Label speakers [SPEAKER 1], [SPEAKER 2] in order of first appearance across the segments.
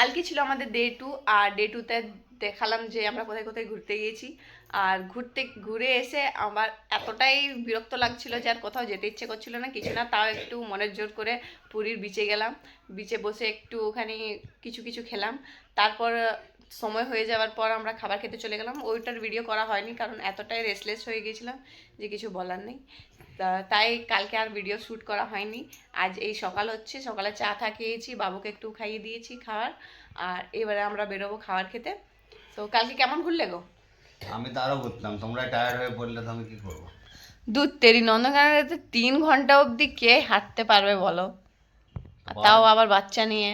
[SPEAKER 1] কালকে ছিল আমাদের ডে 2, আর ডে 2তে দেখালাম যে আমরা কোথায় কোথায় ঘুরতে গিয়েছি। আর ঘুরে এসে আমার এতটাই বিরক্ত লাগছিল যে আর কোথাও যেতে ইচ্ছে করছিল না কিছু না, তাও একটু মনের জোর করে পুরীর বিচে গেলাম। বিচে বসে একটু ওখানে কিছু কিছু খেলাম। তারপর সময় হয়ে যাওয়ার পর আমরা খাবার খেতে চলে গেলাম। ওইটার ভিডিও করা হয়নি কারণ এতটাই রেস্টলেস হয়ে গিয়েছিলাম যে কিছু বলার নেই। তাই কালকে আর ভিডিও শ্যুট করা হয়নি। আজ এই সকাল হচ্ছে, সকালে চা খেয়েছি, বাবুকে একটু খাইয়ে দিয়েছি খাবার, আর এবারে আমরা বেরোবো খাবার খেতে। তো কালকে কেমন ঘুরলে গো?
[SPEAKER 2] আমি তো আরো ঘুরতাম, তোমরা টায়ার্ড হয়ে পড়লে তো আমি কি করবো?
[SPEAKER 1] দূর তেরি, নন্দনকাননে 3 ঘন্টা অবধি কে হাঁটতে পারবে বলো, আর তাও আবার বাচ্চা নিয়ে।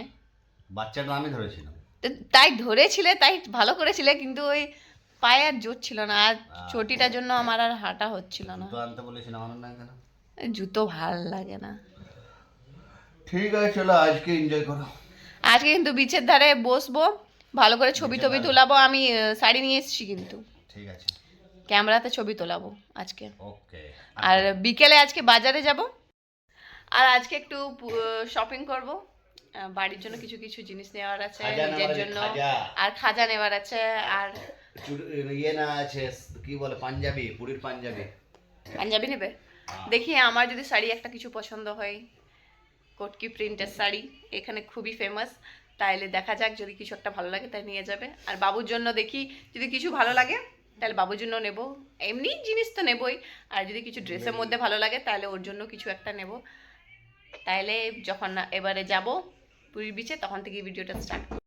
[SPEAKER 2] বাচ্চাটা আমি ধরেছিলাম।
[SPEAKER 1] তাই ধরেছিলে, তাই ভালো করেছিলে, কিন্তু ওই পায়ে আর জোর ছিল না, আর চটিটার জন্য আমার আর হাঁটা হচ্ছিল না।
[SPEAKER 2] তো আনতে বলেছিলাম, আনো না কেন?
[SPEAKER 1] জুতো ভাল লাগে না।
[SPEAKER 2] ঠিক আছে, চলো আজকে এনজয় করো।
[SPEAKER 1] আজকে কিন্তু বিচের ধারে বসবো, ভালো করে ছবি টবি তোলাবো। আমি শাড়ি নিয়ে এসেছি, কিন্তু
[SPEAKER 2] ঠিক আছে,
[SPEAKER 1] ক্যামেরাতে ছবি তোলাবো আজকে।
[SPEAKER 2] ওকে।
[SPEAKER 1] আর বিকেলে আজকে বাজারে যাব, আর আজকে একটু শপিং করব। বাড়ির জন্য কিছু কিছু জিনিস নেওয়ার আছে, নিজের জন্য, আর খাজা নেওয়ার আছে। আর
[SPEAKER 2] ইয়ে না আছে, কি বলে, পাঞ্জাবি, পুরীর পাঞ্জাবি।
[SPEAKER 1] পাঞ্জাবি নেবে? দেখি আমার যদি শাড়ি একটা কিছু পছন্দ হয়, কটকি প্রিন্টের শাড়ি এখানে খুবই ফেমাস, তাইলে দেখা যাক, যদি কিছু একটা ভালো লাগে তাই নিয়ে যাবে। আর বাবুর জন্য দেখি যদি কিছু ভালো লাগে তাহলে বাবুর জন্য নেব। এমনি জিনিস তো নেবই, আর যদি কিছু ড্রেসের মধ্যে ভালো লাগে তাহলে ওর জন্য কিছু একটা নেব। তাইলে যখন এবারে যাব পুরীর বিচে, তখন থেকে ভিডিওটা স্টার্ট করব।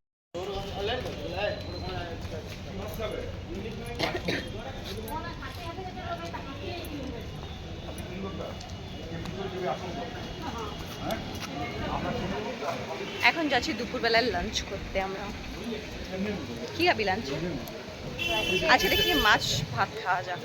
[SPEAKER 1] এখন যাচ্ছি দুপুরবেলায় লাঞ্চ করতে আমরা। কি খাবি লাঞ্চ? আজকে দেখি মাছ ভাত খাওয়া যাক।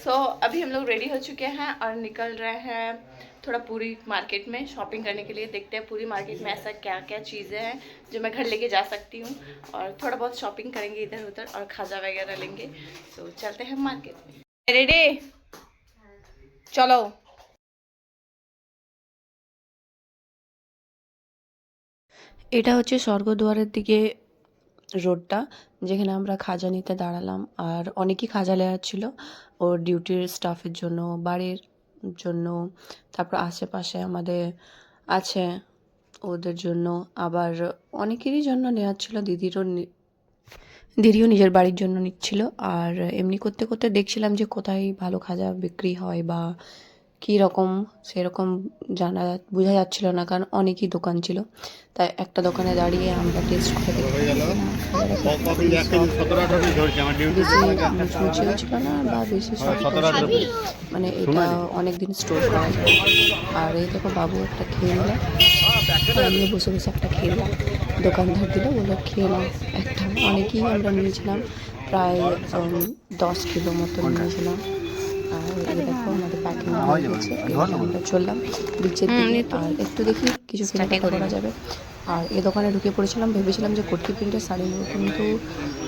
[SPEAKER 1] सो अभी हम लोग रेडी हो चुके हैं और निकल रहे हैं थोड़ा पूरी मार्केट में शॉपिंग करने के लिए। देखते हैं पूरी मार्केट में ऐसा क्या क्या चीज़ें हैं जो मैं घर लेके जा सकती हूँ, और थोड़ा बहुत शॉपिंग करेंगे इधर उधर, और खाजा वगैरह लेंगे। सो चलते हैं मार्केट में। रेडी, चलो। এটা হচ্ছে স্বর্গদ্বারের দিকে রোডটা, যেখানে আমরা খাজা নিতে দাঁড়ালাম। আর অনেকই খাজা নেওয়ার ছিল ওর ডিউটির স্টাফের জন্য, বাড়ির জন্য, তারপর আশেপাশে আমাদের আছে ওদের জন্য, আবার অনেকেরই জন্য নেওয়ার ছিল। দিদিও নিজের বাড়ির জন্য নিচ্ছিল। আর এমনি করতে করতে দেখছিলাম যে কোথায় ভালো খাজা বিক্রি হয় বা কী রকম, সেরকম বোঝা যাচ্ছিল না, কারণ অনেকই দোকান ছিল। তাই একটা দোকানে দাঁড়িয়ে আমরা টেস্ট করে মুচমুচেও ছিল না বা বেশি মানে এটা অনেকদিন স্টোর করা যায়। আর এই দেখো বাবু একটা খেয়ে নিলাম, আমিও বসে বসে একটা খেয়ে নিলাম। দোকানদার দিল, বললো খেয়ে নাও একটা। অনেকেই আমরা নিয়েছিলাম, প্রায় 10 কিলো মতো নিয়েছিলাম। আর এই দেখো আমাদের প্যাকিং হয়ে গেছে, আমরা চললাম বিচের দিকে। আর একটু দেখি কিছু কেনাকাটা করা যাবে। আর এই দোকানে ঢুকে পড়েছিলাম, ভেবেছিলাম যে কটকি প্রিন্টের শাড়ি নেব, কিন্তু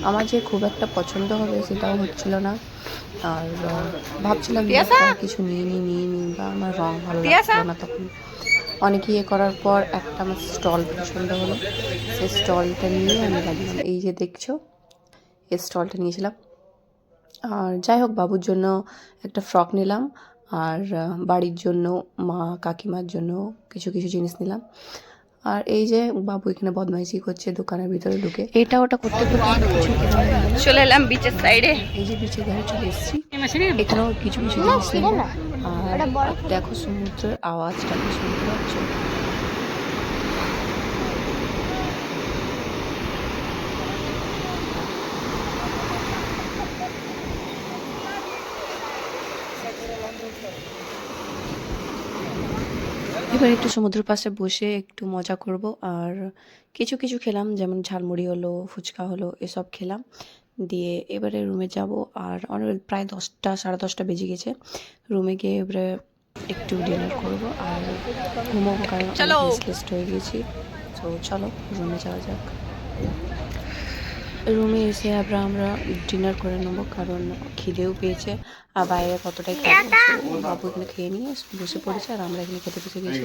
[SPEAKER 1] আমার যে খুব একটা পছন্দ হবে সেটাও হচ্ছিল না। আর ভাবছিলাম কিছু নিয়ে নিই বা আমার রং ভালো লাগছিল না। তখন অনেক ইয়ে করার পর একটা আমার স্টল পছন্দ হলো, সেই স্টলটা নিয়ে আমি লাগলাম। এই যে দেখছো, এই স্টলটা নিয়েছিলাম। আর যাই হোক, বাবুর জন্য একটা ফ্রক নিলাম, আর বাড়ির জন্য, মা কাকিমার জন্য কিছু কিছু জিনিস নিলাম। আর এই যে বাবু এখানে বদমাইশি করছে দোকানের ভিতরে ঢুকে, এটা ওটা করতে করতে চলে এলাম বিচের সাইডে। এই যে বিচের ধারে চলে এসেছি, এখানেও কিছু কিছু জিনিস নিলাম। আর দেখো সমুদ্রের আওয়াজটা কি শুনতে পাচ্ছ? এবার একটু সমুদ্রের পাশে বসে একটু মজা করব আর কিছু কিছু খেলাম, যেমন ঝালমুড়ি হলো, ফুচকা হলো, এসব খেলাম। দিয়ে এবারে রুমে যাব আর অনেক প্রায় 10টা 10:30 বেজে গেছে। রুমে গিয়ে এবারে একটু ডিনার করব আর ঘুমোবো, কারণ অনেক রেস্টলেস হয়ে গেছি। তো চলো রুমে যাওয়া যাক। রুমে এসে আমরা ডিনার করে নেবো, কারণ খিদেও পেয়েছে আর বাইরে কতটাই খাবো। তো বাবু এখানে খেয়ে নিয়ে বসে পড়েছে আর আমরা এখানে খেতে বসে গেছি।